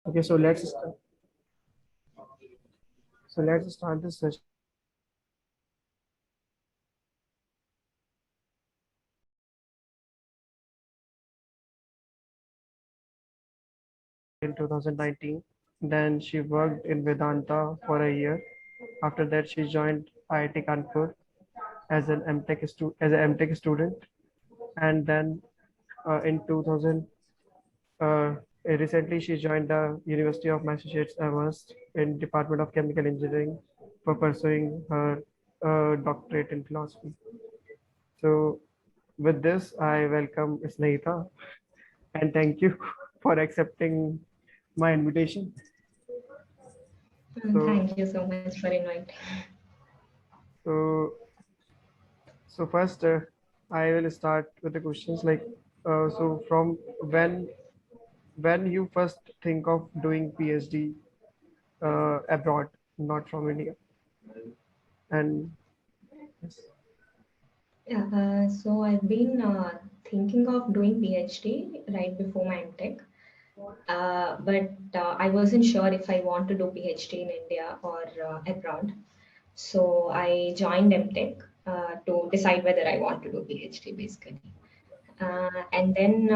Okay, so let's start this session in 2019. Then she worked in Vedanta for a year. After that, she joined IIT Kanpur as an MTech student, and then in 2000, uh, recently she joined the University of Massachusetts Amherst in Department of Chemical Engineering for pursuing her doctorate in philosophy. So, with this, I welcome Snehita and thank you for accepting my invitation. So, Thank you so much for inviting. so, so first, I will start with the questions like, so from when you first think of doing PhD abroad, not from India, and yes, Yeah, so I've been thinking of doing PhD right before my MTech, but I wasn't sure if I want to do PhD in India or abroad. So I joined MTech to decide whether I want to do PhD basically. And then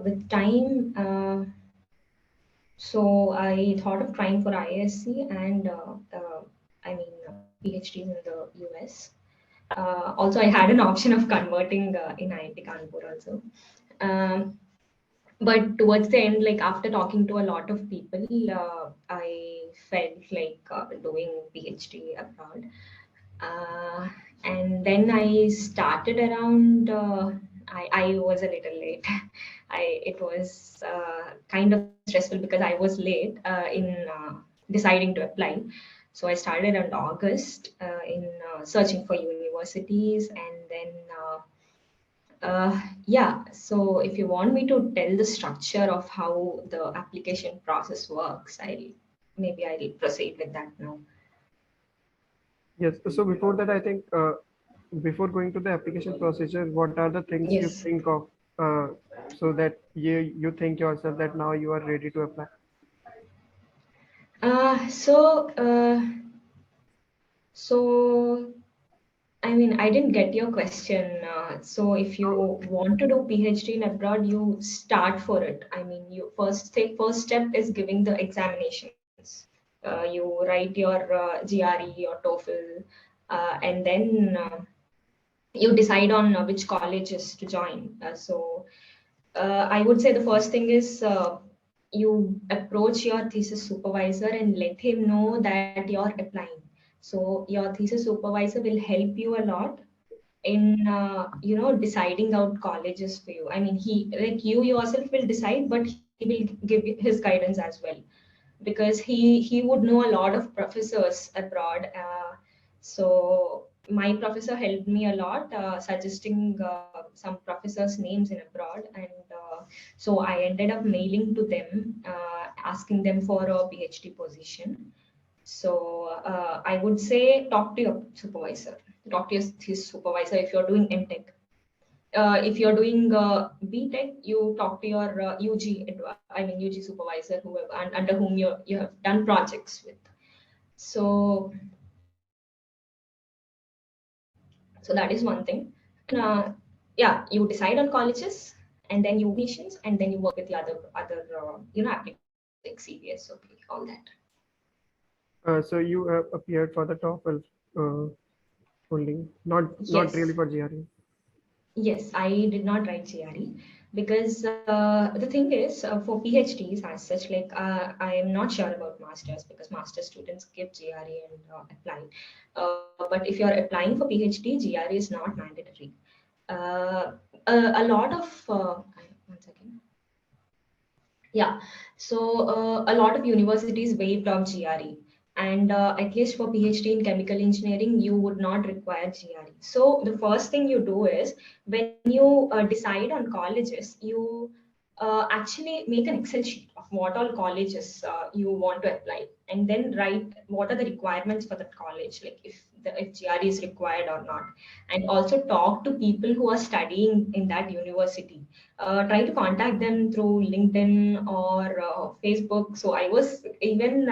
with time, so I thought of trying for ISC and PhDs in the US. Also, I had an option of converting in IIT Kanpur also. Um, but towards the end, like after talking to a lot of people, I felt like doing PhD abroad. Uh, and then I started around. I was a little late. It was kind of stressful because I was late in deciding to apply. So I started around August in searching for universities, and then yeah. So if you want me to tell the structure of how the application process works, I'll proceed with that now. yes. So before that, I think before going to the application procedure, what are the things you Yes. think of uh, so that you think yourself that now you are ready to apply? Uh, so, uh, so I mean, I didn't get your question. So, if you want to do PhD in abroad, you start for it. I mean, you first step is giving the examinations. You write your GRE or TOEFL, and then you decide on which colleges to join. I would say the first thing is you approach your thesis supervisor and let him know that you're applying. So your thesis supervisor will help you a lot in deciding out colleges for you. I mean, he like you yourself will decide, but he will give you his guidance as well because he would know a lot of professors abroad. So my professor helped me a lot, suggesting some professors' names in abroad, and so I ended up mailing to them, asking them for a PhD position. So I would say talk to your supervisor. Talk to his supervisor if you're doing MTech. If you're doing BTech, you talk to your UG supervisor, whoever and under whom you have done projects with. So so that is one thing. And yeah, you decide on colleges, and then you missions, and then you work with the other applications like CBS, okay, all that. So you appeared for the TOEFL only, not really Yes. for GRE. Yes, I did not write GRE because the thing is, for PhDs as such, like I am not sure about masters because master students give GRE and apply. But if you're applying for PhD, GRE is not mandatory. Uh, a lot of one second. Yeah. So a lot of universities waived off GRE, and at least for PhD in chemical engineering, you would not require GRE. So the first thing you do is when you decide on colleges, you actually make an Excel sheet of what all colleges you want to apply, and then write what are the requirements for that college, like if GRE is required or not, and also talk to people who are studying in that university. Try to contact them through LinkedIn or Facebook. So I was even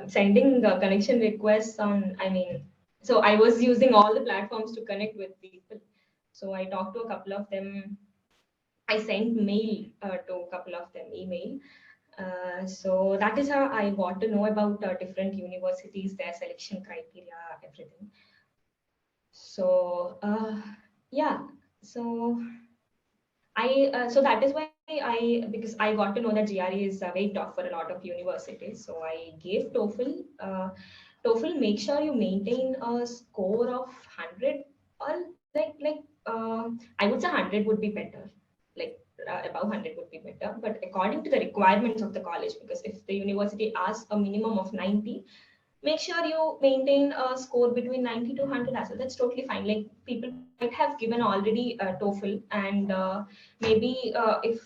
sending connection requests on, I mean, so I was using all the platforms to connect with people. So I talked to a couple of them. I sent mail to a couple of them, email. So that is how I got to know about different universities, their selection criteria, everything. So yeah, so so that is why because I got to know that GRE is very tough for a lot of universities. So I gave TOEFL. TOEFL, make sure you maintain a score of 100, or I would say 100 would be better. Like above 100 would be better. But according to the requirements of the college, because if the university asks a minimum of 90, make sure you maintain a score between 90 to 100 as well. That's totally fine. Like people might have given already TOEFL, and maybe if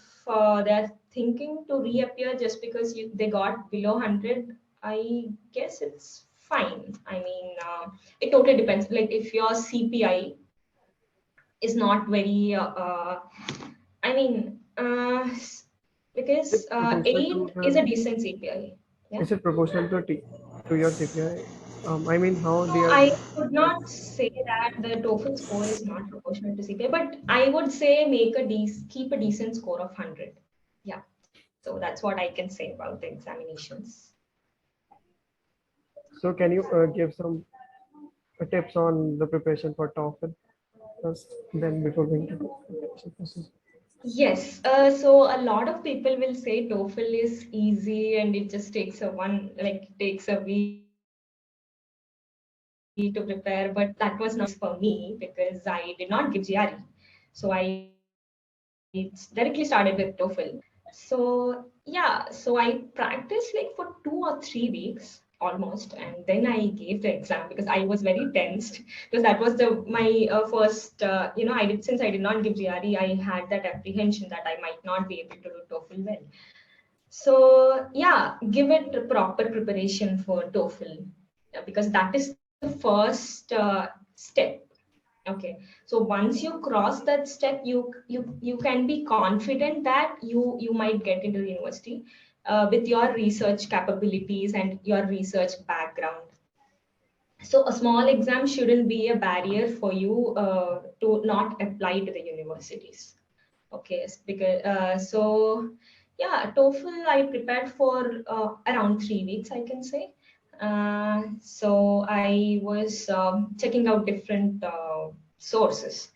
they're thinking to reappear just because they got below 100, I guess it's fine. I mean, it totally depends. Like if your CPI is not very, I mean, because It's proportional 8 to is a the. decent CPI. Yeah. Is it proportional to your CPI? I mean, how No, they are. I would not say that the TOEFL score is not proportional to CPA, but I would say keep a decent score of 100. Yeah. So that's what I can say about the examinations. So, can you give some tips on the preparation for TOEFL first, then before going to the application process? Yes. So a lot of people will say TOEFL is easy and it just takes takes a week to prepare, but that was not for me because I did not give GRE. So I directly started with TOEFL. So yeah, so I practiced like for 2 or 3 weeks almost, and then I gave the exam because I was very tensed because that was the my first. I did since I did not give GRE, I had that apprehension that I might not be able to do TOEFL well. So yeah, give it a proper preparation for TOEFL because that is the first step. Okay, so once you cross that step, you can be confident that you might get into the university with your research capabilities and your research background. So a small exam shouldn't be a barrier for you to not apply to the universities. Okay, because so yeah, TOEFL I prepared for around 3 weeks, I can say. So I was checking out different sources.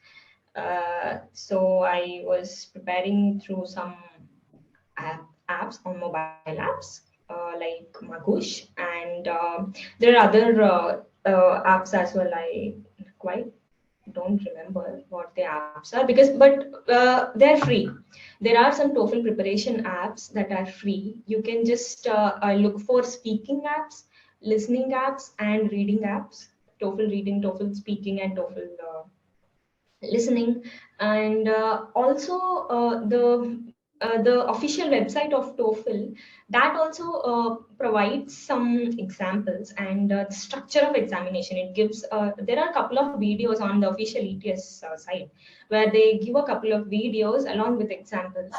So I was preparing through some apps on mobile apps like Magush, and there are other apps as well. I quite don't remember what the apps are because they're free. There are some TOEFL preparation apps that are free. You can just look for speaking apps, listening apps, and reading apps. TOEFL reading, TOEFL speaking, and TOEFL listening, and also the official website of TOEFL that also provides some examples and the structure of examination. It gives there are a couple of videos on the official ETS site where they give a couple of videos along with examples.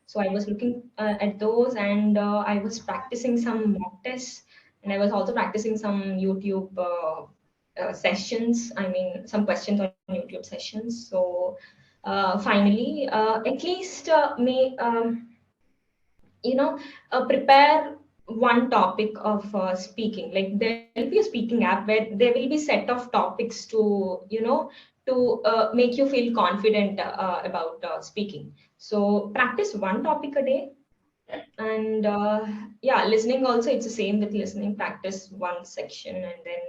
So I was looking at those, and I was practicing some mock tests, and I was also practicing some YouTube sessions. I mean, some questions on YouTube sessions. So finally, at least prepare one topic of speaking. Like there will be a speaking app where there will be set of topics to make you feel confident about speaking. So practice one topic a day, and yeah, listening also, it's the same with listening. Practice one section, and then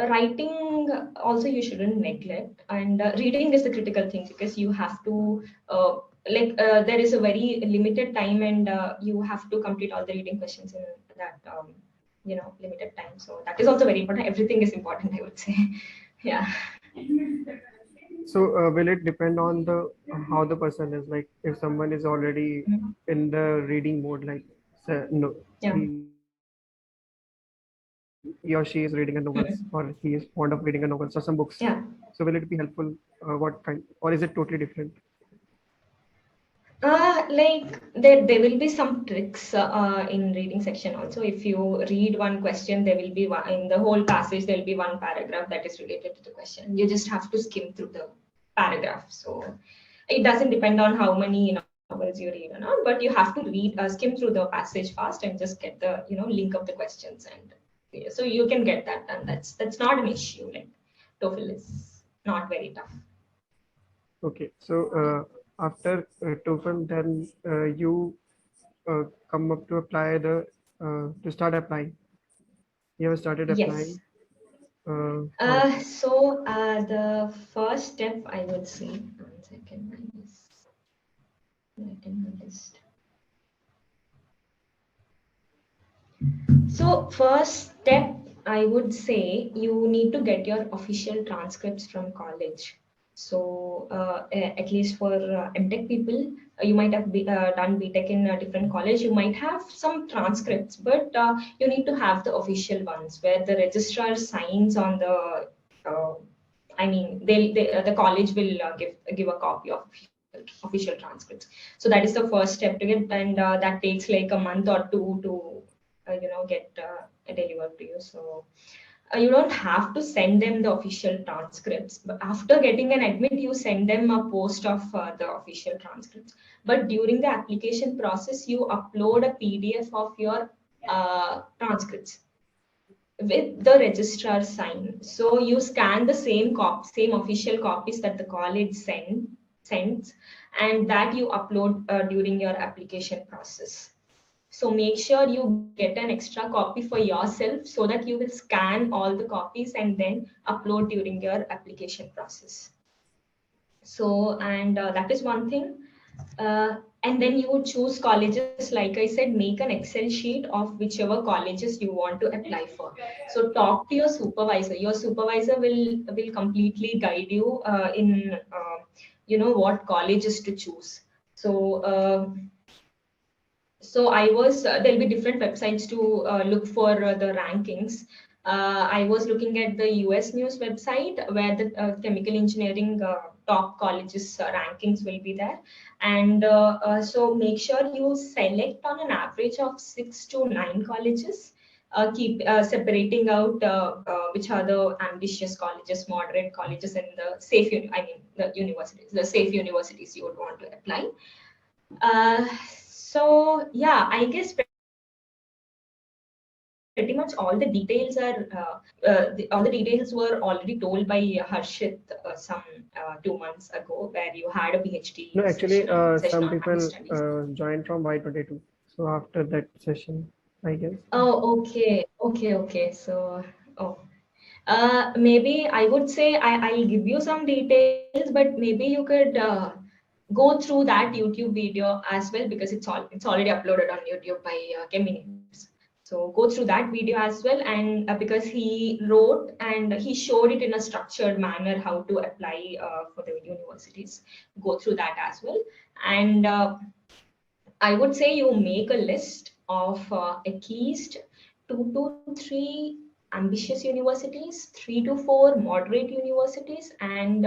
writing also you shouldn't neglect, and reading is the critical thing because you have to there is a very limited time, and you have to complete all the reading questions in that limited time. So that is also very important. Everything is important, I would say. Yeah. So, will it depend on the how the person is? Like, if someone is already Mhm. in the reading mode, like no, Yeah. he or she is reading a novels or Hmm. he is fond of reading a novels or some books. Yeah. So will it be helpful? What kind, or is it totally different? Like there will be some tricks in reading section also. If you read one question, there will be one in the whole passage. There will be one paragraph that is related to the question. You just have to skim through the paragraph. So it doesn't depend on how many novels you read or not, but you have to read skim through the passage fast and just get the link of the questions, and yeah, so you can get that done. That's not an issue. Like TOEFL is not very tough. Okay, so after TOEFL, then you come up to apply the to start applying. You have started Yes. applying. How? The first step I would say, one second, I was writing my list. So first step, I would say you need to get your official transcripts from college. So at least for MTech people, you might have done BTech in a different college. You might have some transcripts, but you need to have the official ones where the registrar signs on the. Uh, I mean, the college will give a copy of official transcripts. So that is the first step to get, and that takes like a month or two to get delivered to you. So you don't have to send them the official transcripts, but after getting an admit you send them a post of the official transcripts. But during the application process you upload a PDF of your transcripts with the registrar sign. So you scan the same official copies that the college sends, and that you upload during your application process. So make sure you get an extra copy for yourself so that you will scan all the copies and then upload during your application process. So, and that is one thing. And then you would choose colleges, like I said, make an Excel sheet of whichever colleges you want to apply for. So talk to your supervisor. Your supervisor will completely guide you in what colleges to choose. So I was there'll be different websites to look for the rankings. I was looking at the US News website where the chemical engineering top colleges rankings will be there, and so make sure you select on an average of 6 to 9 colleges. Keep separating out which are the ambitious colleges, moderate colleges, and the the universities, the safe universities you would want to apply. So yeah, I guess pretty much all the details are all the details were already told by Harshit some 2 months ago, where you had a No, PhD actually, session on some case people studies. joined from Y22. So after that session, I guess. Oh, okay. So, oh, maybe I would say I'll give you some details, but maybe you could go through that YouTube video as well, because it's already uploaded on YouTube by Cheminews. So go through that video as well, and because he wrote and he showed it in a structured manner how to apply for the universities. Go through that as well, and I would say you make a list of at least 2 to 3 ambitious universities, 3 to 4 moderate universities, and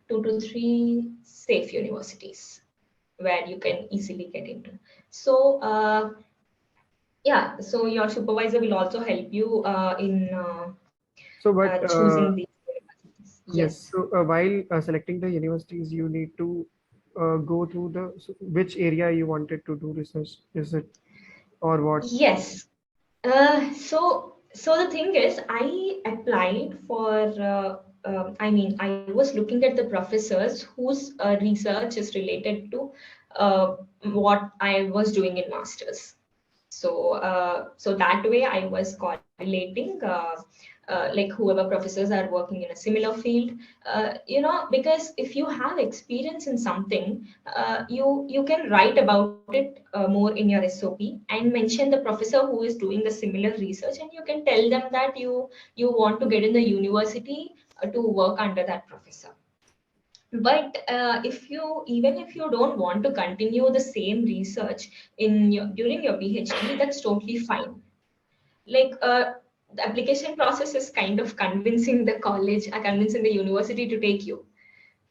2 to 3 safe universities where you can easily get into. So, yeah, so your supervisor will also help you in So, but choosing these universities. yes, Yes. so while selecting the universities, you need to go through the which area you wanted to do research. Is it or what? Yes. So the thing is, I applied for. I was looking at the professors whose research is related to what I was doing in masters. So that way I was correlating like whoever professors are working in a similar field, because if you have experience in something, you can write about it more in your SOP and mention the professor who is doing the similar research, and you can tell them that you want to get in the university to work under that professor. But even if you don't want to continue the same research during your PhD, that's totally fine. Like the application process is kind of convincing the college, convincing the university to take you.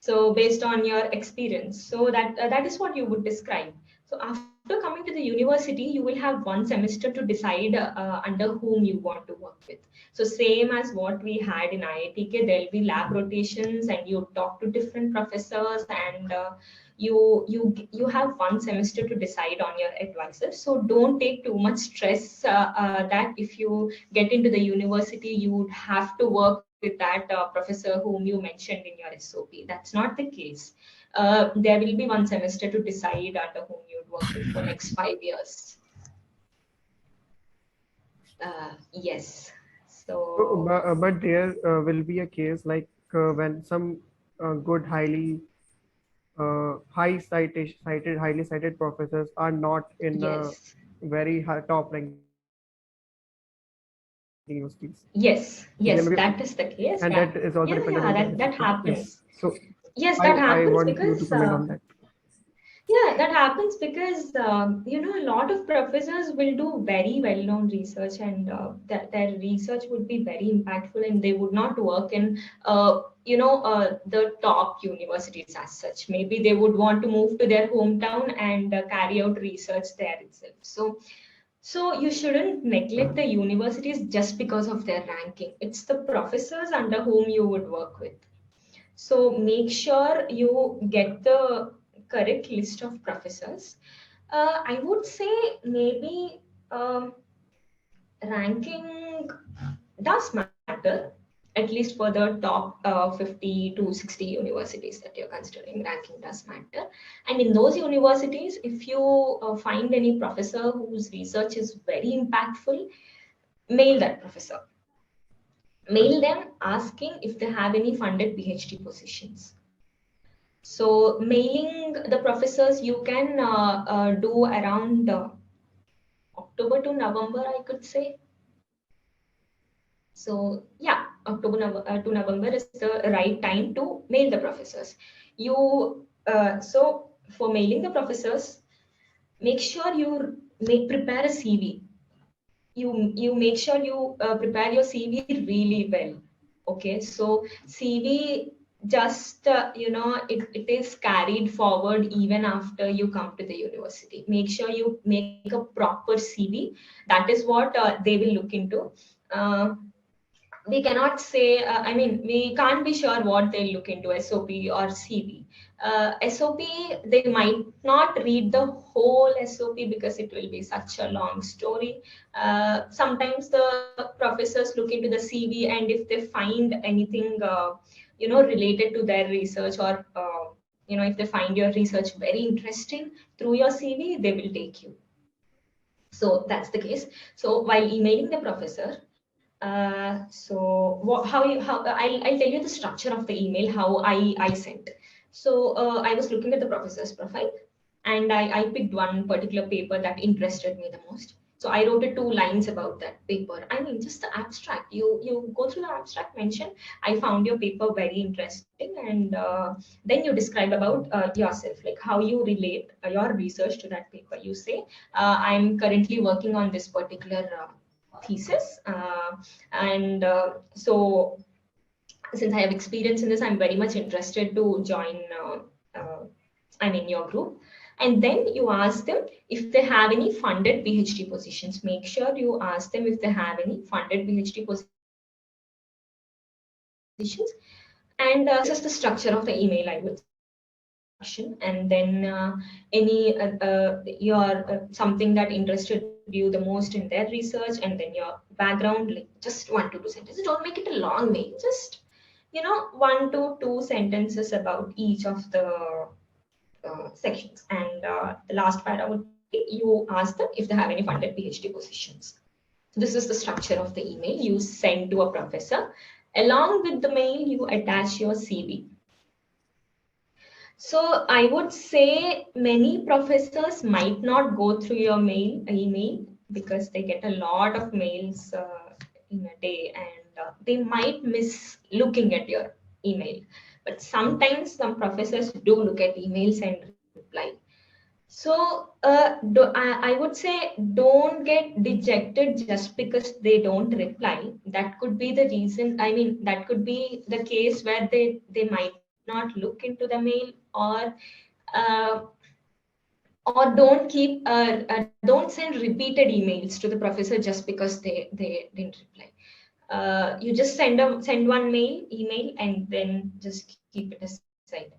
So based on your experience, so that is what you would describe. So after coming to the university, you will have one semester to decide under whom you want to work with. So same as what we had in IITK, there'll be lab rotations and you talk to different professors, and you have one semester to decide on your advisors. So don't take too much stress that if you get into the university, you would have to work with that professor whom you mentioned in your SOP. That's not the case. There will be one semester to decide under whom you'd work with for next 5 years. Yes. So But there will be a case like when some good, highly cited professors are not in yes, very top ranking universities. yes, And that that is is the also case. dependent on the Yeah, professor. that Yes. happens. So Yes, that I happens want you to because comment on that. yeah, that happens because a lot of professors will do very well-known research, and that their research would be very impactful, and they would not work in the top universities as such. Maybe they would want to move to their hometown and carry out research there itself. So you shouldn't neglect the universities just because of their ranking. It's the professors under whom you would work with. So make sure you get the correct list of professors. I would say maybe ranking does matter, at least for the top 50 to 60 universities that you're considering. Ranking does matter. And in those universities, if you find any professor whose research is very impactful, mail that professor. Mail them asking if they have any funded PhD positions. So mailing the professors you can do around October to November, I could say. So yeah, to November is the right time to mail the professors. So for mailing the professors, make sure you prepare a CV. You make sure you prepare your CV really well. Okay, so CV just it is carried forward even after you come to the university. Make sure you make a proper CV. That is what they will look into. We cannot say, we can't be sure what they'll look into, SOP or CV. SOP, they might not read the whole SOP because it will be such a long story. Sometimes the professors look into the CV, and if they find anything, related to their research, or, if they find your research very interesting through your CV, they will take you. So that's the case. So while emailing the professor, I'll tell you the structure of the email, how I sent. So I was looking at the professor's profile, and I picked one particular paper that interested me the most. So I wrote 2 lines about that paper. I mean, just the abstract. You go through the abstract mention. I found your paper very interesting, and then you describe about yourself, like how you relate your research to that paper. You say, I'm currently working on this particular thesis, and so since I have experience in this, I'm very much interested to join. Your group. And then you ask them if they have any funded PhD positions. Make sure you ask them if they have any funded PhD positions. And this is the structure of the email, I would say. Introduction, and then any your something that interested you the most in their research, and then your background, like just 1 to 2 sentences. Don't make it a long mail. Just 1 to 2 sentences about each of the sections. And the last part, I would be, you ask them if they have any funded PhD positions. So this is the structure of the email you send to a professor. Along with the mail, you attach your CV. So I would say many professors might not go through your email, because they get a lot of mails in a day, and they might miss looking at your email. but sometimes some professors do look at emails and reply. So I would say don't get dejected just because they don't reply. That could be the reason. I mean, that could be the case where they might not look into the mail, uh, or don't send repeated emails to the professor just because they didn't reply. You just send one email and then just keep it aside.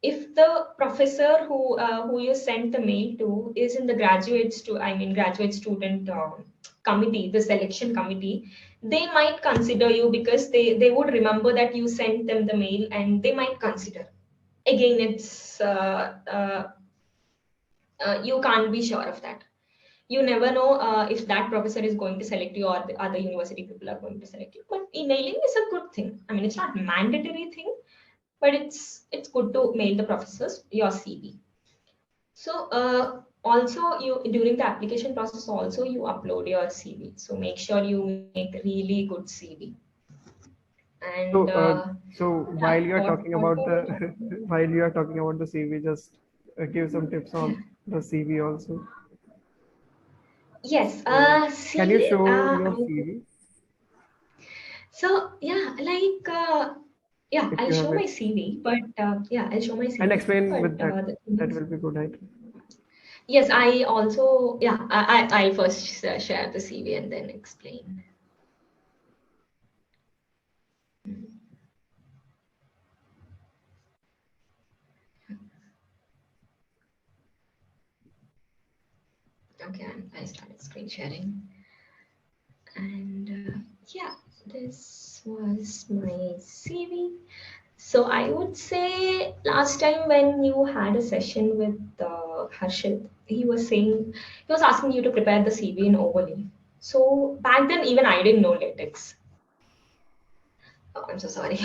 If the professor who you sent the mail to is in the graduate student committee, the selection committee, they might consider you because they would remember that you sent them the mail and they might consider. Again, it's you can't be sure of that. You never know if that professor is going to select you or the other university people are going to select you. But emailing is a good thing. I mean, it's not mandatory thing, but it's good to mail the professors your CV. So also you during the application process also you upload your CV. So make sure you make really good CV. And So, so yeah, while you are what talking what about were the we talking about? while you are talking about the CV, just give some tips Yeah. on the CV also. Yes. So, can you CV. show your CV So yeah, like yeah, if I'll you show have my it, CV, but yeah, I'll show my and CV. explain But with that? the thing That is, will be good, I think. yes, I also yeah, I'll first share the CV and then explain. Okay, I started screen sharing, and yeah, this was my CV. So I would say last time when you had a session with Harshit, he was asking you to prepare the CV in Overleaf. So back then, even I didn't know LaTeX. Oh, I'm so sorry.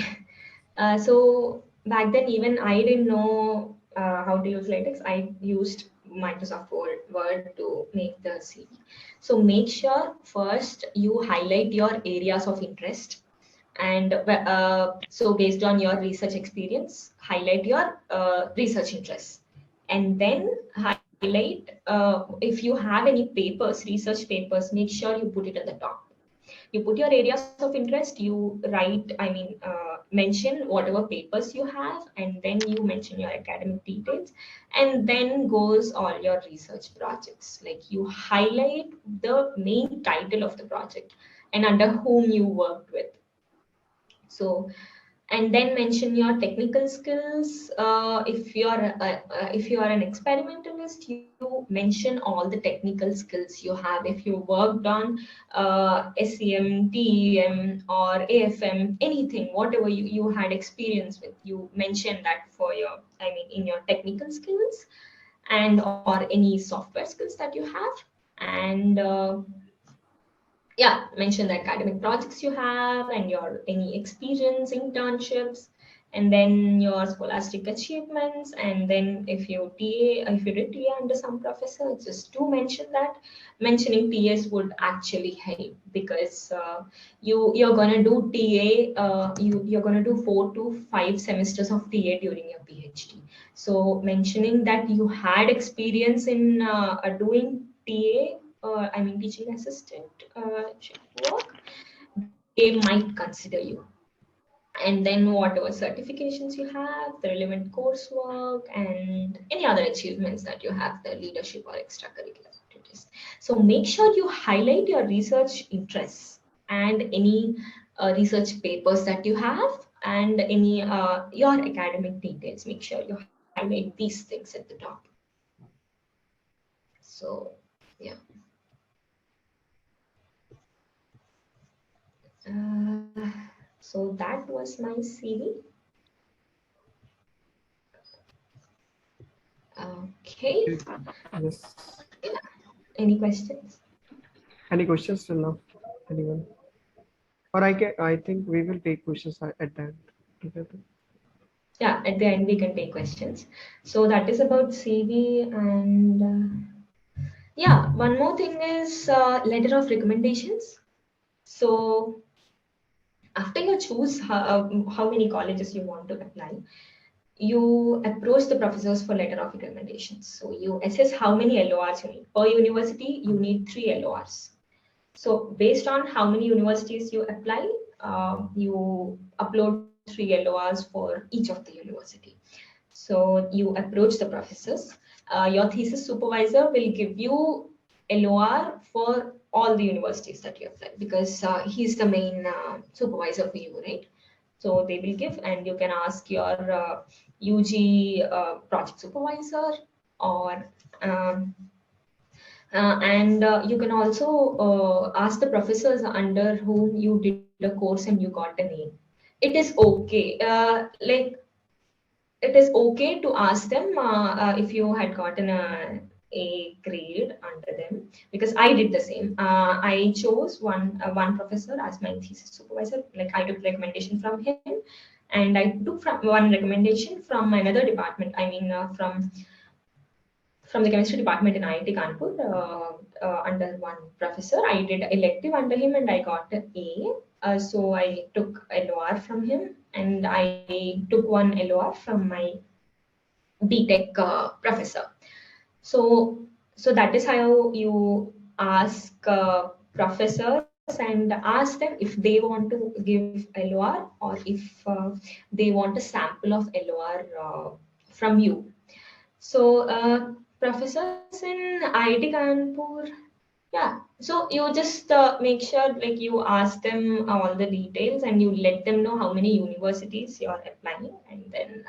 So back then, even I didn't know how to use LaTeX. I used Microsoft Word to make the CV. So make sure first you highlight your areas of interest, and so based on your research experience, highlight your research interests, and then highlight if you have any papers, research papers, make sure you put it at the top. You put your areas of interest, you write, mention whatever papers you have, and then you mention your academic details, and then goes all your research projects. Like you highlight the main title of the project and under whom you worked with. So, and then mention your technical skills. If you are an experimentalist, you mention all the technical skills you have. If you worked on SEM, TEM, or AFM, anything, whatever you had experience with, you mention that for your, in your technical skills, and or any software skills that you have. And yeah, mention the academic projects you have and your any experience, internships, and then your scholastic achievements. And then if you did TA under some professor, just do mention that. Mentioning TAs would actually help, because you're gonna do TA, you're gonna do 4 to 5 semesters of TA during your PhD. So mentioning that you had experience in doing TA, teaching assistant work, they might consider you. And then whatever certifications you have, the relevant coursework, and any other achievements that you have, the leadership or extracurricular activities. So make sure you highlight your research interests and any research papers that you have, and any your academic details. Make sure you highlight these things at the top. So yeah. So that was my CV. Okay. Yes. Yeah. Any questions? Any questions till now? Anyone? Or I think we will take questions at the end together. Yeah, at the end we can take questions. So that is about CV. And yeah, one more thing is letter of recommendations. So After you choose how many colleges you want to apply, you approach the professors for letter of recommendations. So you assess how many LORs you need. Per university, you need 3 LORs. So based on how many universities you apply, you upload 3 LORs for each of the university. So you approach the professors. Your thesis supervisor will give you LOR for all the universities that you apply, because he's the main supervisor for you, right? So they will give, and you can ask your UG project supervisor, or um, and you can also ask the professors under whom you did a course and you got a name. It is okay. It is okay to ask them if you had gotten a grade under them, because I did the same. I chose one professor as my thesis supervisor. Like, I took recommendation from him, and I took from one recommendation from another department. I mean, from the chemistry department in IIT Kanpur, under one professor. I did elective under him and I got an A. So I took LOR from him, and I took one LOR from my BTech professor. So, so that is how you ask professors and ask them if they want to give LOR, or if they want a sample of LOR from you. So, professors in IIT Kanpur, yeah. So you just make sure, like, you ask them all the details and you let them know how many universities you are applying, and then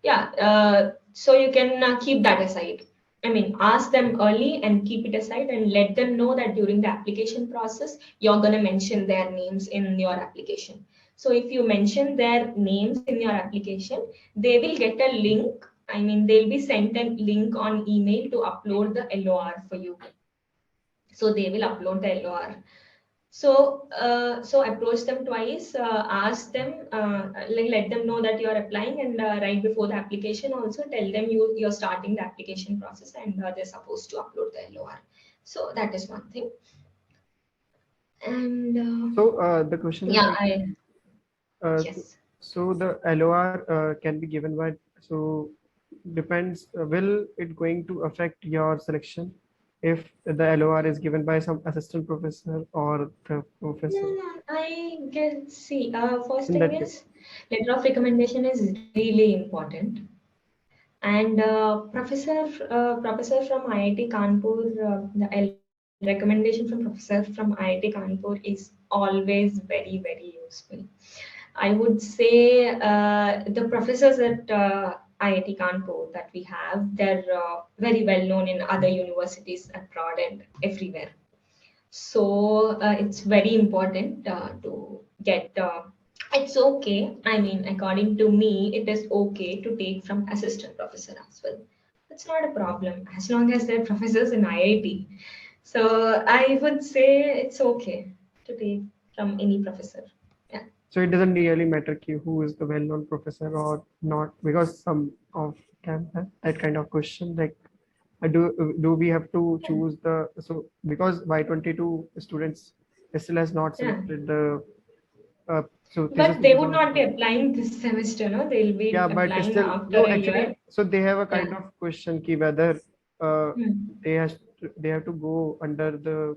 yeah. So you can keep that aside. I mean, ask them early and keep it aside, and let them know that during the application process, you're gonna mention their names in your application. So if you mention their names in your application, they will get a link. I mean, they'll be sent a link on email to upload the LOR for you. So they will upload the LOR. So, so approach them twice, ask them, like, let them know that you are applying, and right before the application, also tell them you're starting the application process, and they're supposed to upload the LOR. So that is one thing. And So the question is yeah, like, I uh, yes. so the LOR can be given by, so depends, will it going to affect your selection if the LOR is given by some assistant professor or the No, professor? no, I guess, see, first In thing that case, is, letter of recommendation is really important. And professor from IIT Kanpur, the recommendation from professor from IIT Kanpur is always very, very useful. I would say the professors at IIT Kanpur that we have, they're very well known in other universities abroad and everywhere. So it's very important to get. It's okay. I mean, according to me, it is okay to take from assistant professor as well. That's not a problem as long as they're professors in IIT. So I would say it's okay to take from any professor. Yeah. so it doesn't really matter who is the well-known professor or not, because some of them have that kind of question like, do we have to choose the, so because Y22 students still has not Yeah. selected the so thesis But they would not be supervisor. applying this semester, no? They'll be Yeah, but applying still, after no, a year. actually, so they have a kind Yeah. of question ki whether Hmm. they have to go under the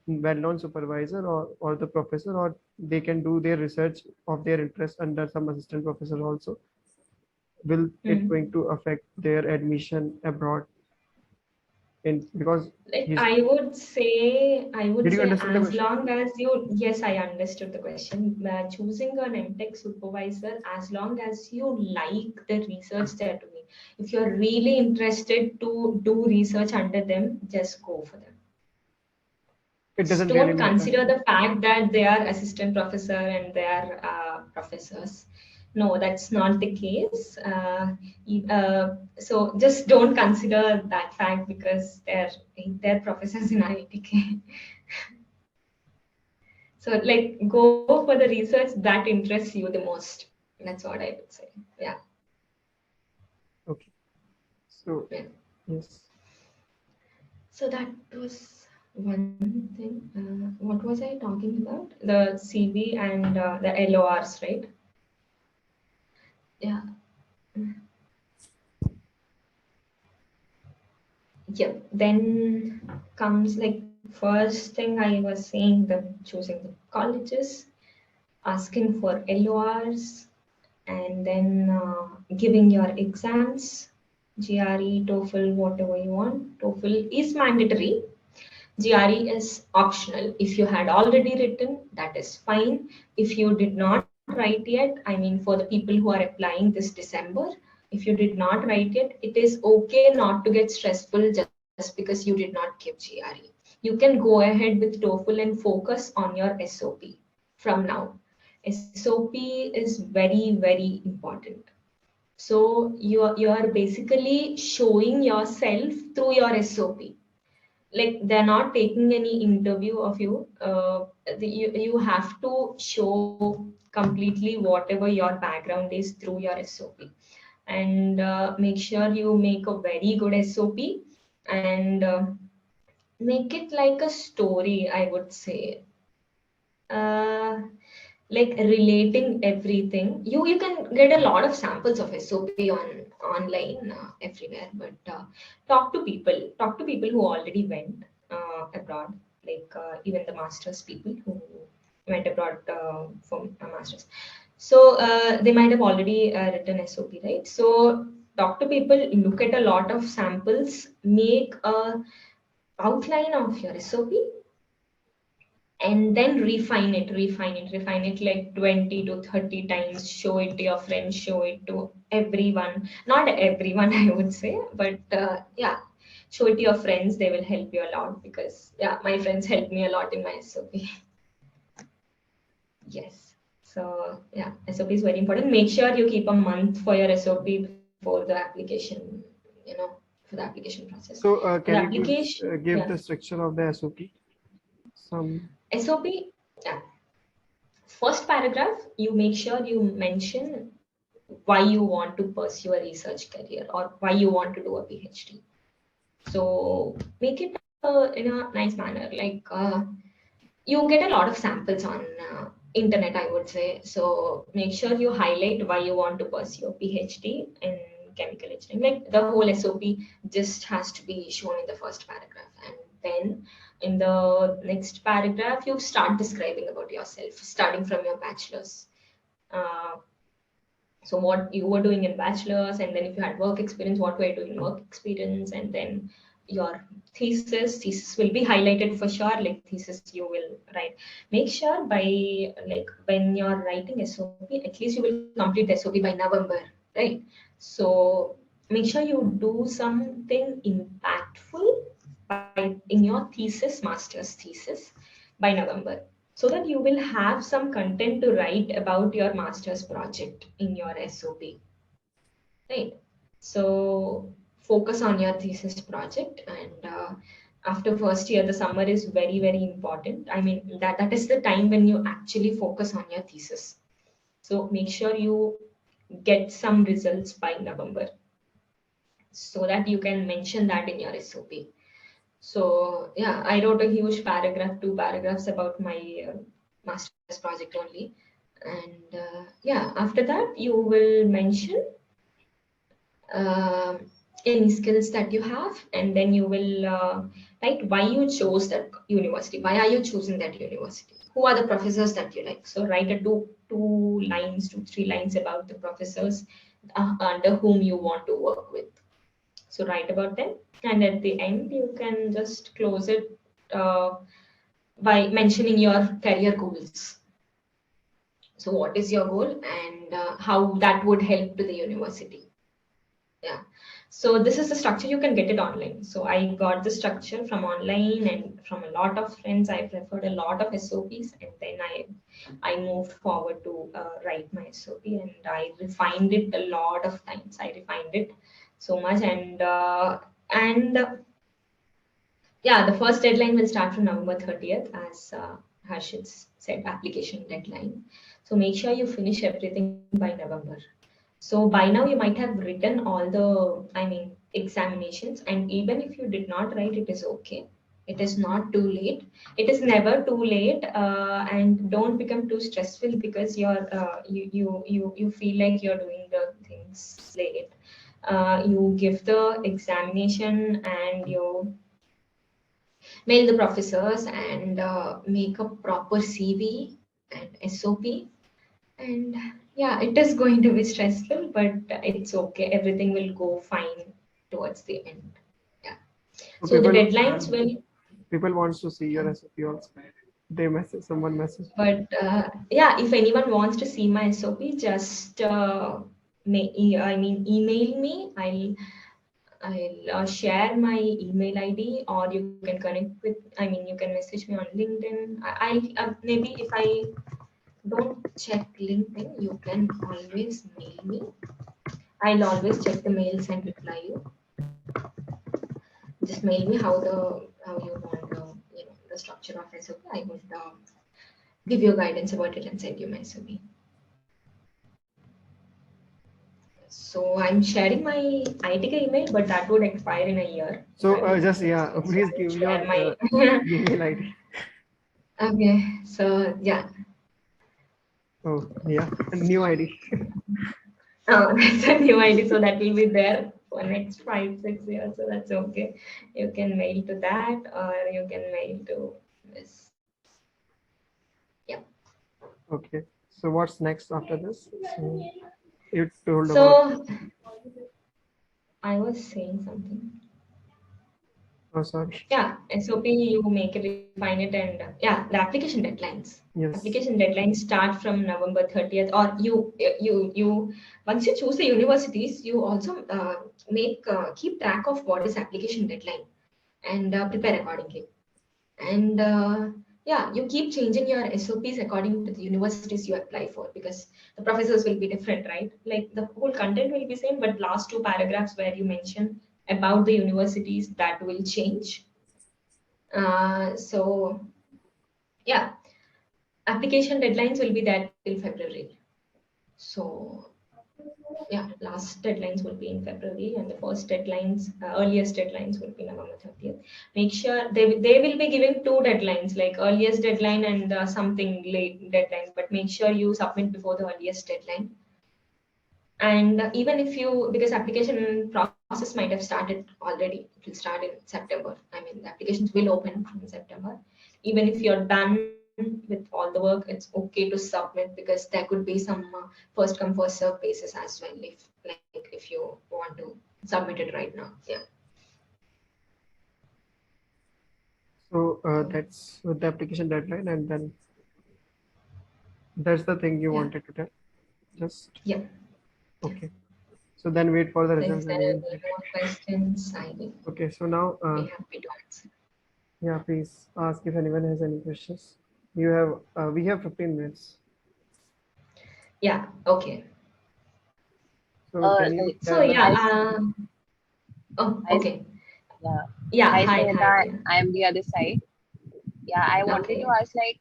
well-known supervisor or the professor, or they can do their research of their interest under some assistant professor also. Will it Hmm. going to affect their admission abroad? In because Like, he's, I would did you say, understand the as question? long as you, yes, I understood the question. Choosing an MTech supervisor, as long as you like the research they're doing. If you're really interested to do research under them, just go for them. It Just doesn't really don't matter. consider the fact that they are assistant professor and they are professors. No, that's not the case. So just don't consider that fact, because they're professors in IITK. So, like, go for the research that interests you the most. That's what I would say. Yeah. Okay. So Yeah. yes. So that was. one thing, what was I talking about? The CV and the LORs, right? Yeah. Yeah. Then comes like first thing I was saying, the choosing the colleges, asking for LORs, and then giving your exams, GRE, TOEFL, whatever you want. TOEFL is mandatory. GRE is optional. If you had already written, that is fine. If you did not write yet, I mean, for the people who are applying this December, if you did not write yet, it is okay not to get stressful just because you did not give GRE. You can go ahead with TOEFL and focus on your SOP from now. SOP is very, very important. So you are basically showing yourself through your SOP. Like they're not taking any interview of you. You have to show completely whatever your background is through your SOP, and make sure you make a very good SOP, and make it like a story, I would say. uh, like relating everything. You can get a lot of samples of SOP on online everywhere, but talk to people who already went abroad, like even the masters people who went abroad for a masters. So they might have already written SOP, right? So talk to people, look at a lot of samples, make a outline of your SOP, and then refine it like 20 to 30 times. Show it to your friends, show it to everyone. Not everyone, I would say, but yeah, show it to your friends. They will help you a lot, because yeah, my friends helped me a lot in my SOP. Yes. So yeah, SOP is very important. Make sure you keep a month for your SOP before the application, for the application process. So, For the can you give application, yeah, give the structure of the SOP? Some. SOP, yeah. First paragraph, you make sure you mention why you want to pursue a research career or why you want to do a PhD. So make it in a nice manner. Like you get a lot of samples on internet, I would say. So make sure you highlight why you want to pursue a PhD in chemical engineering. Like the whole SOP just has to be shown in the first paragraph, and then in the next paragraph you start describing about yourself, starting from your bachelor's. Uh, so what you were doing in bachelor's, and then if you had work experience, what were you doing in work experience, and then your thesis will be highlighted for sure. Like thesis you will write, make sure by, like when you're writing SOP, at least you will complete the SOP by November, right? So make sure you do something impactful by in your thesis, master's thesis, by November, so that you will have some content to write about your master's project in your SOP, right? So focus on your thesis project, and after first year, the summer is very, very important. I mean, that is the time when you actually focus on your thesis. So make sure you get some results by November, so that you can mention that in your SOP. So yeah, I wrote a huge paragraph, two paragraphs about my master's project only. And yeah, after that you will mention um any skills that you have, and then you will write why you chose that university. Why are you choosing that university? Who are the professors that you like? So write a two lines, 2 3 lines about the professors under whom you want to work with. So write about them, and at the end you can just close it uh, by mentioning your career goals. So what is your goal, and how that would help to the university? Yeah. So this is the structure. You can get it online. So I got the structure from online and from a lot of friends. I preferred a lot of SOPs, and then I moved forward to write my SOP, and I refined it a lot of times. I refined it so much, and yeah, the first deadline will start from November 30th, as Harshit said, application deadline. So make sure you finish everything by November. So by now you might have written all the, I mean, examinations, and even if you did not write, it is okay. It is not too late. It is never too late, and don't become too stressful because you feel like you're doing the things late. You give the examination and you mail the professors and make a proper CV and SOP. And yeah, it is going to be stressful, but it's okay. Everything will go fine towards the end. Yeah. So So the deadlines will, people wants to see your SOP also. They message someone message. but yeah, if anyone wants to see my SOP, just email me. I'll share my email ID, or you can connect with. You can message me on LinkedIn. Maybe if I don't check LinkedIn, you can always mail me. I'll always check the mails and reply you. Just mail me how you want the structure of SOP. I would give you guidance about it and send you my SOP. So I'm sharing my ITK email, but that would expire in a year. So I will just next yeah, year. So please I will give your share my. email ID. Okay. So yeah. Oh yeah, new ID. Oh, that's a new ID. So that will be there for next 5, 6 years. So that's okay. You can mail to that, or you can mail to this. Yeah. Okay. So what's next after this? So you told about. So I was saying something. Oh sorry. Yeah, SOP, you make it, refine it, and yeah, the application deadlines. Yes. Application deadlines start from November 30th, or you once you choose the universities, you also make keep track of what is application deadline and prepare accordingly. And yeah, you keep changing your SOPs according to the universities you apply for because the professors will be different, right? Like the whole content will be same, but last two paragraphs where you mention about the universities that will change. So yeah, application deadlines will be there till February. So yeah, last deadlines will be in February, and the first deadlines, earliest deadlines will be November 30th. Make sure they will be giving two deadlines, like earliest deadline and something late deadline. But make sure you submit before the earliest deadline. And even if you, because application process might have started already, it will start in September. The applications will open in September. Even if you're done with all the work, it's okay to submit because there could be some first come first serve basis as well. If you want to submit it right now, yeah. So that's with the application deadline, and then that's the thing you Yeah. wanted to tell. Just Yeah. okay. So then wait for the So results if there and are you will any get more it. questions, I will Okay. So now, be happy to answer. yeah, please ask if anyone has any questions. You have we have 15 minutes. Yeah. Okay. So can you Like, So tell yeah. hi, us? Oh, hi, okay. yeah, Yeah. hi, Hi. Hi, Sunita. Priya. I am the other side. Yeah, I wanted to Okay. ask, like,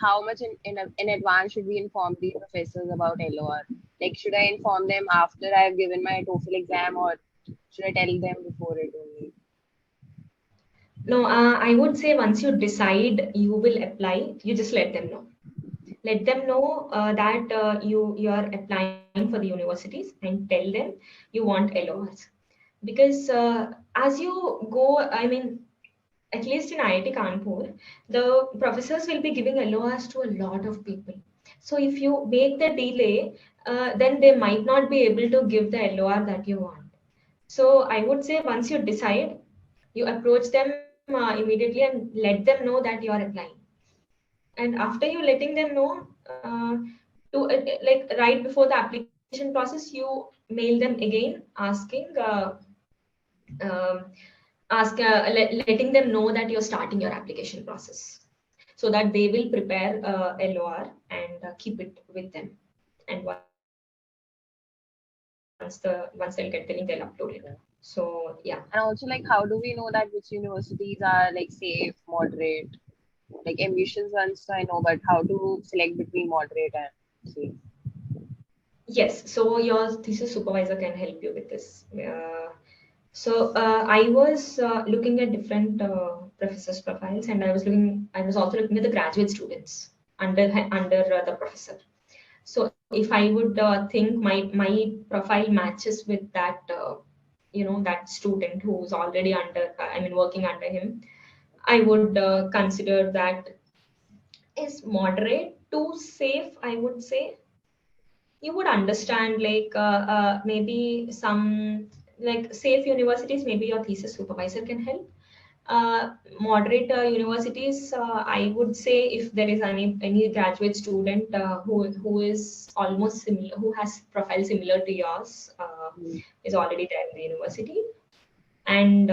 how much in advance should we inform the professors about LOR? Like, should I inform them after I have given my TOEFL exam, or should I tell them before it only? No, I would say once you decide you will apply, you just let them know. Let them know that you are applying for the universities and tell them you want LORs. Because as you go, at least in IIT Kanpur, the professors will be giving LORs to a lot of people. So if you make the delay, then they might not be able to give the LOR that you want. So I would say once you decide, you approach them immediately and let them know that you are applying. And after you letting them know, to like right before the application process, you mail them again asking, um, letting them know that you're starting your application process, so that they will prepare LOR and keep it with them. And once they'll get the link, they'll upload it. Okay. So yeah. And also, like, how do we know that which universities are like safe, moderate? Like, ambitious ones, so I know, but how to select between moderate and safe? Yes, so your thesis supervisor can help you with this. So I was looking at different professors' profiles, and I was also looking at the graduate students under the professor. So if I would think my profile matches with that, that student who's already working under him, I would consider that is moderate to safe, I would say. You would understand, like maybe some, like safe universities, maybe your thesis supervisor can help. Moderate universities, I would say, if there is any graduate student who is almost similar, who has profile similar to yours, is already there in the university. And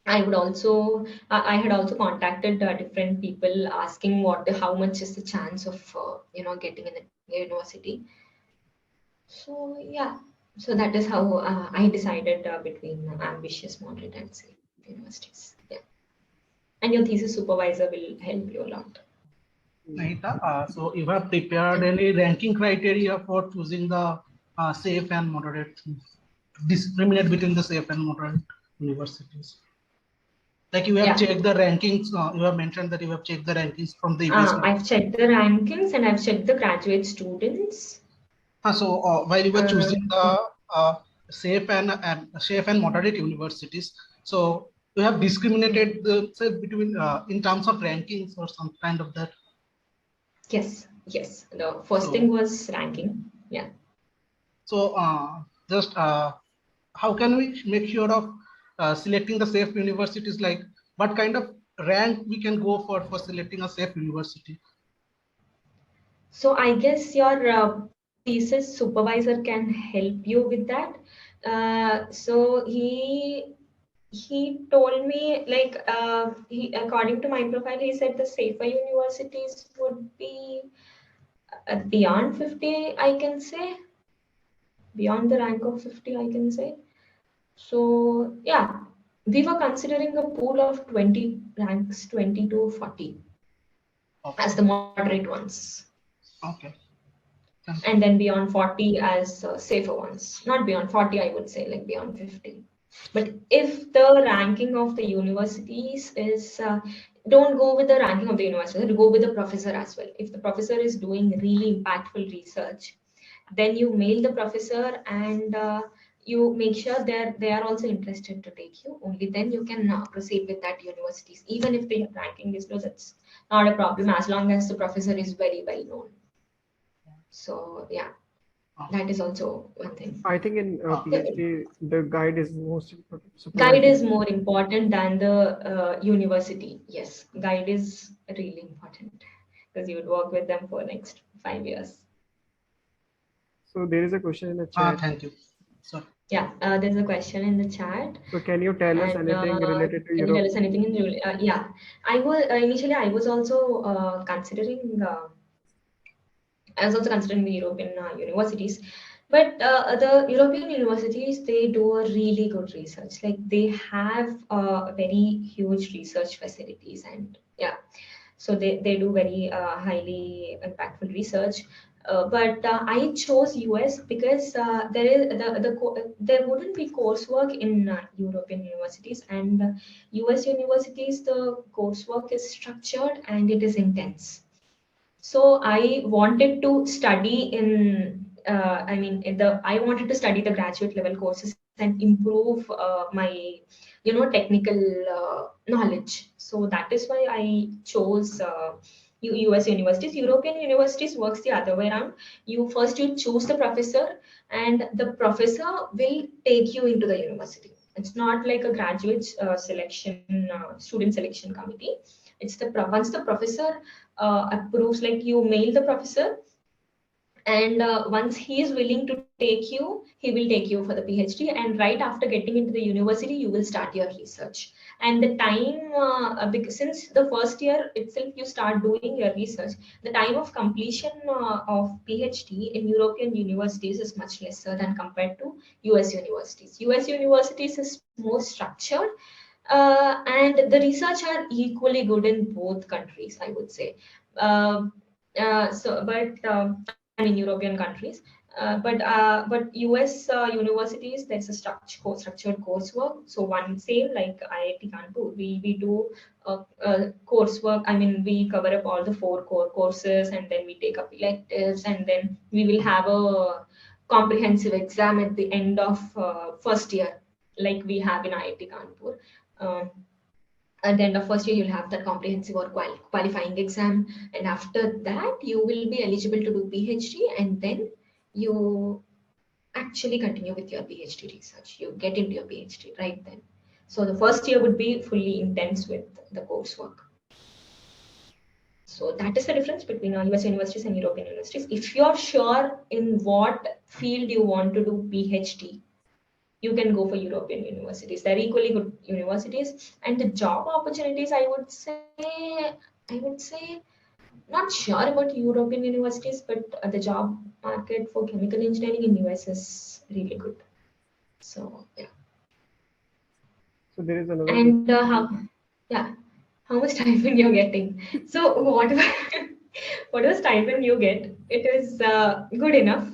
I would also, I had also contacted different people asking how much is the chance of, getting in the university. So yeah, so that is how I decided between ambitious, moderate, and safe universities. Yeah, and your thesis supervisor will help you a lot. Nahita, so you have prepared any ranking criteria for choosing the safe and moderate, discriminate between the safe and moderate universities? Like you have Yeah, checked the rankings, you have mentioned that you have checked the rankings from the US. I've checked the rankings and I've checked the graduate students. So while you were choosing Um, the safe and moderate universities, so you have discriminated the say, between in terms of rankings or some kind of that. yes. The first So thing was ranking. Yeah. so just how can we make sure of selecting the safe universities? Like what kind of rank we can go for selecting a safe university? So I guess your thesis supervisor can help you with that. So he told me, like he, according to my profile, he said the safer universities would be beyond 50, I can say, beyond the rank of 50, I can say. So yeah, we were considering a pool of 20 ranks, 20 to 40 Okay. as the moderate ones. Okay. And then beyond 40 as safer ones. Not beyond 40, I would say, like beyond 50. But if the ranking of the universities is, don't go with the ranking of the university, go with the professor as well. If the professor is doing really impactful research, then you mail the professor and you make sure they are also interested to take you. Only then you can proceed with that universities. Even if the ranking is low, that's not a problem as long as the professor is very well known. So yeah, that is also one thing. I think in PhD, the guide is most important. Guide Supervisor. is more important than the university. Yes, guide is really important because you would work with them for next 5 years. So there is a question in the chat. Thank you. So Yeah, there's a question in the chat. So can you tell us And anything related to can you tell Europe? us anything in yeah, I was initially I was also considering. I was also considering the European universities, but the European universities, they do a really good research. Like they have very huge research facilities, and yeah, so they do very highly impactful research. But I chose US because there is there wouldn't be coursework in European universities, and US universities, the coursework is structured and it is intense. So I wanted to study in, I wanted to study the graduate level courses and improve my, technical knowledge. So that is why I chose US universities. European universities works the other way around. You choose the professor, and the professor will take you into the university. It's not like a graduate student selection committee. It's once the professor approves, like you mail the professor, and once he is willing to take you, he will take you for the PhD. And right after getting into the university, you will start your research. And the time, because since the first year itself you start doing your research, the time of completion of PhD in European universities is much lesser than compared to US universities. US universities is more structured, and the research are equally good in both countries, I would say. Um, but I mean European countries. But US universities, there's a structured coursework. So one same like IIT Kanpur, we do coursework. I mean, we cover up all the 4 core courses, and then we take up electives, and then we will have a comprehensive exam at the end of first year, like we have in IIT Kanpur. Um, at the end of first year, you'll have that comprehensive or qualifying exam, and after that, you will be eligible to do PhD, and then you actually continue with your PhD research. You get into your PhD right then. So the first year would be fully intense with the coursework. So that is the difference between US universities and European universities. If you're sure in what field you want to do PhD, you can go for European universities. They're equally good universities. And the job opportunities, I would say not sure about European universities, but the job market for chemical engineering in US is really good. So yeah. So there is another And how much stipend you're getting? So whatever stipend you get, it is good enough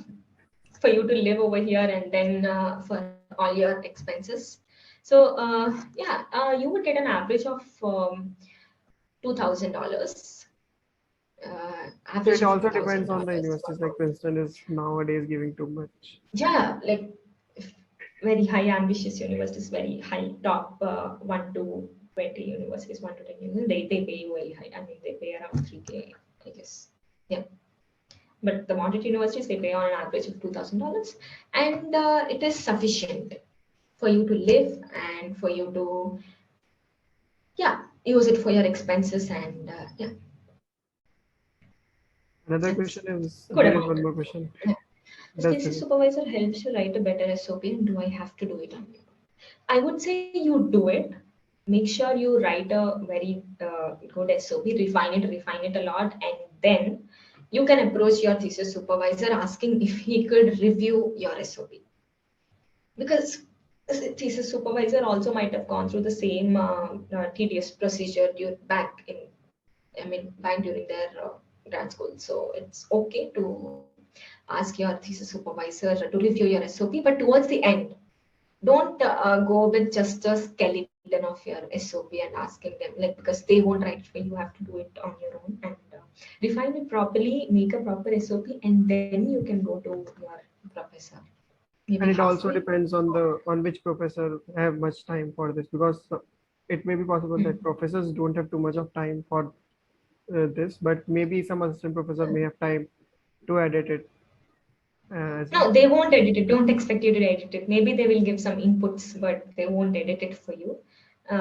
for you to live over here, and then for all your expenses. So you would get an average of $2,000. So Average it of also depends on the $2,000. universities. Like Princeton is nowadays giving too much. Yeah, like very high ambitious universities, very high top 1 to 20 universities, 1 to 10 universities, they pay you very high. I mean, they pay around 3K, I guess. Yeah. But the moderate universities, they pay on an average of $2,000, and it is sufficient for you to live and for you to, use it for your expenses, and Another it's question is, good there is amount. one more question. Yeah. The That's thesis it. supervisor helps you write a better SOP, and do I have to do it on your own? I would say you do it. Make sure you write a very good SOP, refine it a lot, and then you can approach your thesis supervisor asking if he could review your SOP. Because the thesis supervisor also might have gone through the same tedious procedure back during their grad school. So it's okay to ask your thesis supervisor to review your SOP, but towards the end, don't go with just a skeleton of your SOP and asking them, like, because they won't write it for you. You have to do it on your own, and refine it properly, make a proper SOP, and then you can go to your professor. And Maybe it also halfway. depends on which professor have much time for this, because it may be possible that professors don't have too much of time for this, but maybe some assistant professor may have time to edit it as well. No, they won't edit it. Don't expect you to edit it. Maybe they will give some inputs, but they won't edit it for you. It's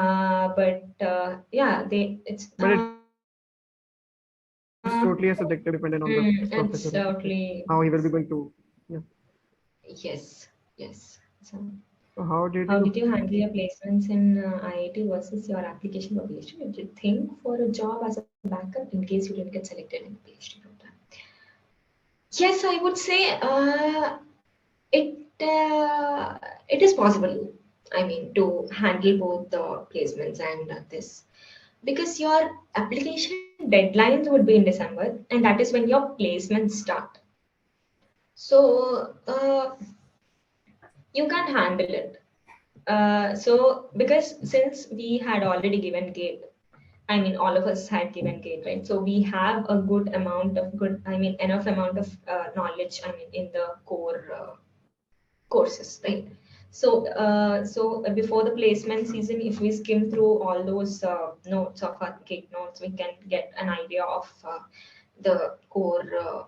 But it's totally a subjective dependent on the it's professor, totally how he will be going to. Yeah. yes. So how did How you? did you handle your placements in IIT versus your application for PhD? Did you think for a job as a backup in case you didn't get selected in the PhD program? Yes, I would say it is possible. I mean, to handle both the placements and this, because your application deadlines would be in December, and that is when your placements start. So you can handle it. So because since we had already given gate, I mean, all of us had given gate, right? So we have a good amount of enough amount of knowledge, in the core courses, right? So before the placement season, if we skim through all those notes of our gate notes, we can get an idea of the core,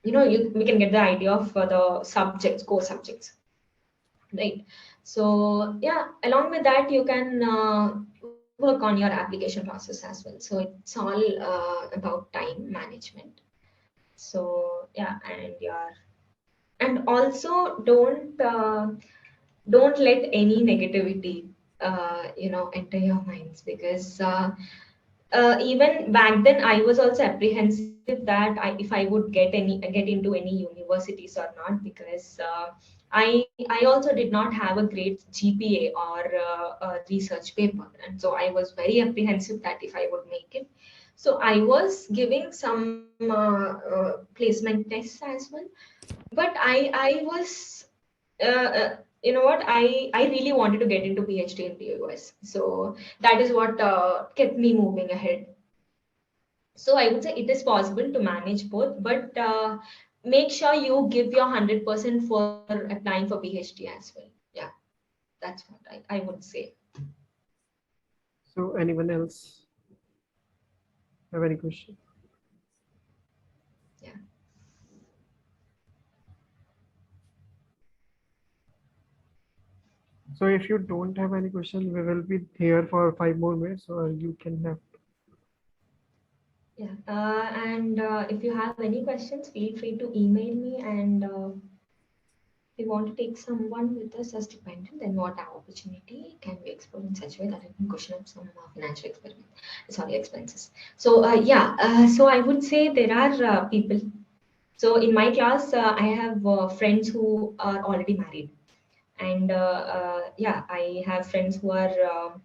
we can get the idea of the subjects, core subjects, right? So yeah, along with that, you can work on your application process as well. So it's all about time management. So yeah, and also don't let any negativity enter your minds, because even back then I was also apprehensive that if I would get into any universities or not, because I also did not have a great GPA or a research paper, and so I was very apprehensive that if I would make it. So I was giving some placement tests as well, but I was you know what, I really wanted to get into PhD in POS, so that is what kept me moving ahead. So I would say it is possible to manage both, but make sure you give your 100% for applying for PhD as well. Yeah, that's what I would say. So anyone else have any question? Yeah. So if you don't have any question, we will be here for 5 more minutes, or you can have. Yeah, and if you have any questions, feel free to email me. And if we want to take someone with us as dependent, then what our opportunity can be explored in such a way that it can cushion up some financial experiment, sorry, expenses. So yeah, so I would say there are people. So in my class, I have friends who are already married, and yeah, I have friends who are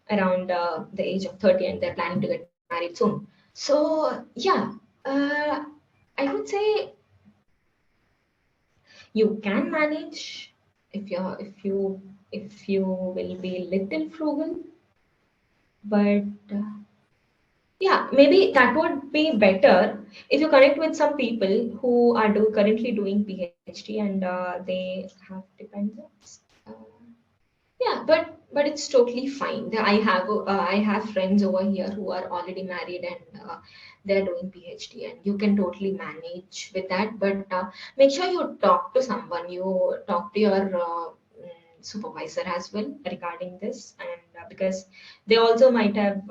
around the age of 30, and they're planning to get married soon. So yeah, uh, I would say you can manage if you will be little frugal, but yeah, maybe that would be better if you connect with some people who are currently doing PhD, and they have dependents. Yeah, but it's totally fine. I have friends over here who are already married, and they're doing PhD, and you can totally manage with that. But make sure you talk to someone. You talk to your supervisor as well regarding this, and because they also might have.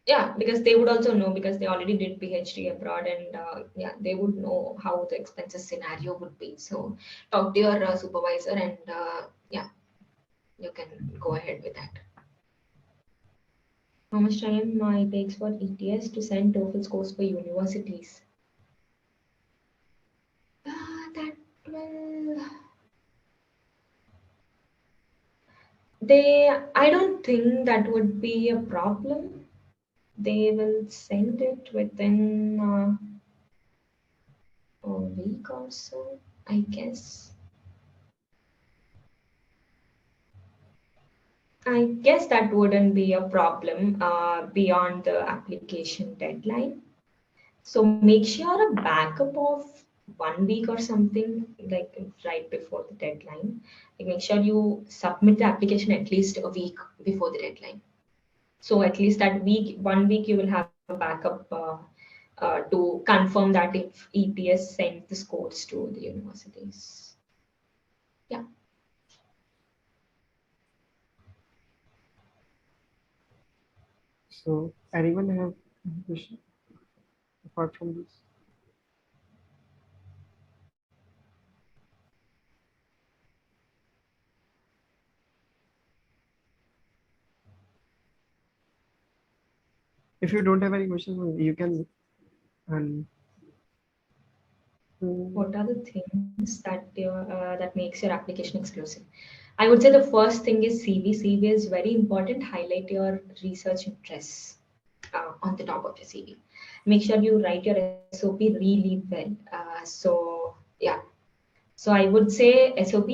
Yeah, because they would also know, because they already did PhD abroad, and yeah, they would know how the expenses scenario would be. So talk to your supervisor, and yeah, you can go ahead with that. How much time it takes for ETS to send TOEFL scores for universities? That will I don't think that would be a problem. They will send it within a week or so, I guess. I guess that wouldn't be a problem beyond the application deadline. So make sure a backup of 1 week or something, like right before the deadline. Like make sure you submit the application at least a week before the deadline. So at least that week, 1 week, you will have a backup to confirm that if EPS sent the scores to the universities. Yeah. So anyone have any question apart from this? If you don't have any questions, you can. And What are the things that makes your application exclusive? I would say the first thing is CV. CV is very important. Highlight your research interests on the top of your CV. Make sure you write your SOP really well. So yeah, so I would say SOP,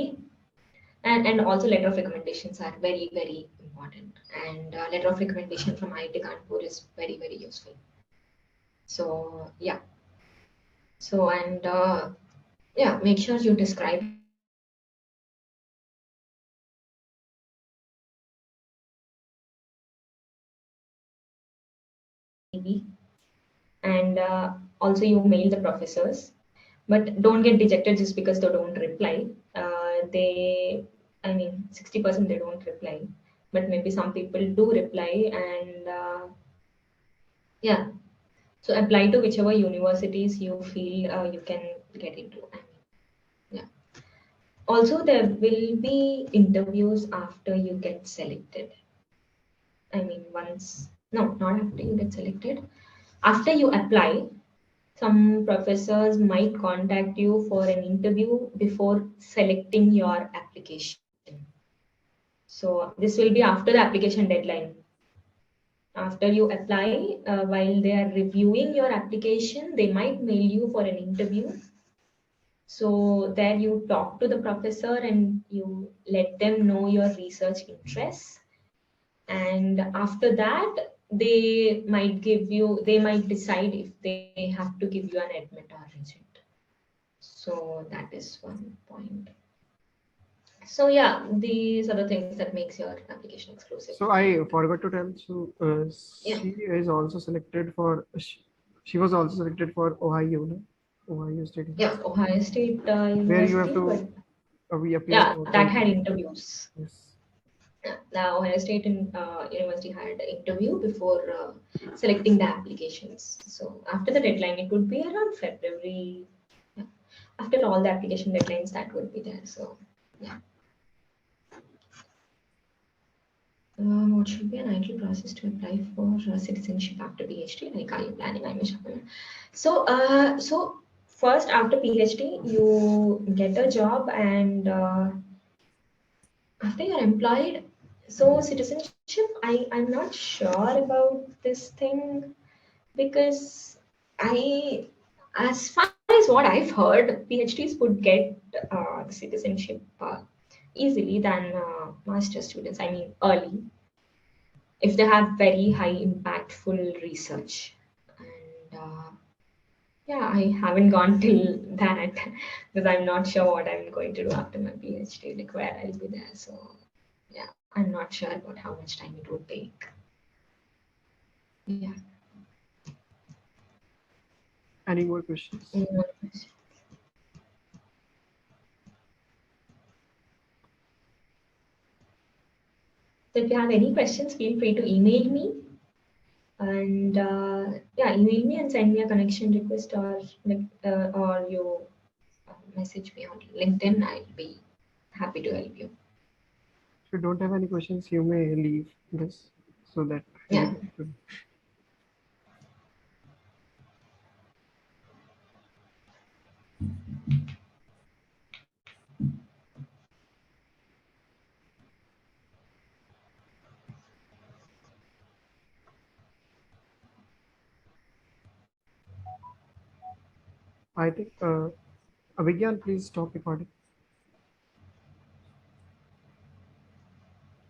and also letter of recommendations are very very important. And letter of recommendation from IIT Kanpur is very very useful. So yeah. So and yeah, make sure you describe CV, and also you mail the professors, but don't get dejected just because they don't reply. I mean, 60% they don't reply, but maybe some people do reply, and yeah. So apply to whichever universities you feel you can get into. I mean, yeah. Also, there will be interviews after you get selected. I mean, no, not after you get selected. After you apply, some professors might contact you for an interview before selecting your application. So this will be after the application deadline. After you apply, while they are reviewing your application, they might mail you for an interview, So there you talk to the professor and you let them know your research interests. And after that, they might decide if they have to give you an admit or reject. So that is one point. So yeah, these are the things that makes your application exclusive. So I forgot to tell. So Yeah. she is also selected for. She was also selected for Ohio, no? Ohio State Yeah, University, Ohio State where you have University, but to we appear yeah, for that had interview. interviews. Yes. Yeah, the Ohio State University had an interview before selecting the applications. So after the deadline, it would be around February. Yeah. After all the application deadlines, that would be there. So yeah. What should be an ideal process to apply for citizenship after PhD? Like, are you planning? I'm sure. So first after PhD, you get a job, and after you're employed, so citizenship, I'm not sure about this thing because I, as far as what I've heard, PhDs would get the citizenship easily than master students. I mean, early if they have very high impactful research. And yeah, I haven't gone till that because I'm not sure what I'm going to do after my PhD, like where I'll be there. So yeah, I'm not sure about how much time it would take. Yeah. Any more questions? Any more questions? So if you have any questions, feel free to email me. And yeah, email me and send me a connection request, or you message me on LinkedIn. I'll be happy to help you. If you don't have any questions, you may leave this so that Yeah. I think Abhigyan, please stop recording.